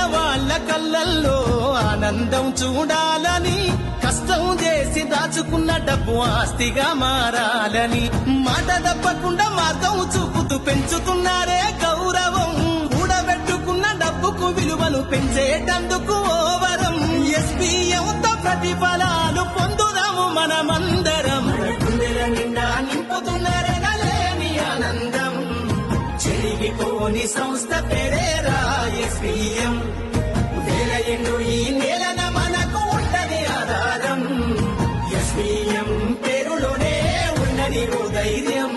పేదవాళ్ళ కళ్ళల్లో ఆనందం చూడాలని, కష్టం చేసి దాచుకున్న డబ్బు ఆస్తిగా మారాలని, మాట తప్పకుండా మార్గం చూపుతూ పెంచుతున్నారే గౌరవం. కూడబెట్టుకున్న డబ్బుకు విలువను పెంచేటందుకు ఓవరం. ఎస్పీఎంతో ప్రతిఫలాలు పొందుదాము మనమందరం. గుండెల నిండా నింపుతున్నారే నలేని ఆనందం. చెరిగిపోని సంస్థ పేరేరా ఎస్పీఎం. వేల ఎండు ఈ నేలన మనకు ఉండని ఆధారం. ఎస్పీఎం పేరులోనే ఉన్నది ఓ ధైర్యం.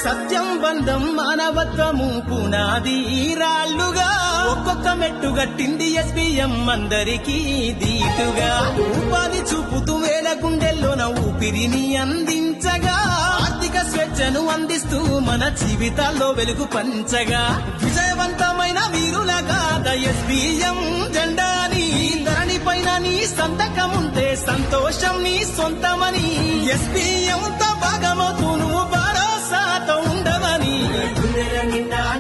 సత్యం బంధం మానవత్వము పునాది రాళ్లుగా, ఒక్కొక్క మెట్టు గట్టింది ఎస్పీఎం అందరికీ దీటుగా. ఉపాధి చూపుతూ వేల గుండెల్లోన ఊపిరిని అందించగా, ఆర్థిక స్వేచ్ఛను అందిస్తూ మన జీవితాల్లో వెలుగు పంచగా, విజయవంతమైన వీరుల గాథ ఎస్పీఎం జెండాని. ధరణి పైన నీ సంతకం ఉంటే సంతోషం నీ సొంతమని, ఎస్పీఎంతో భాగమవుతూ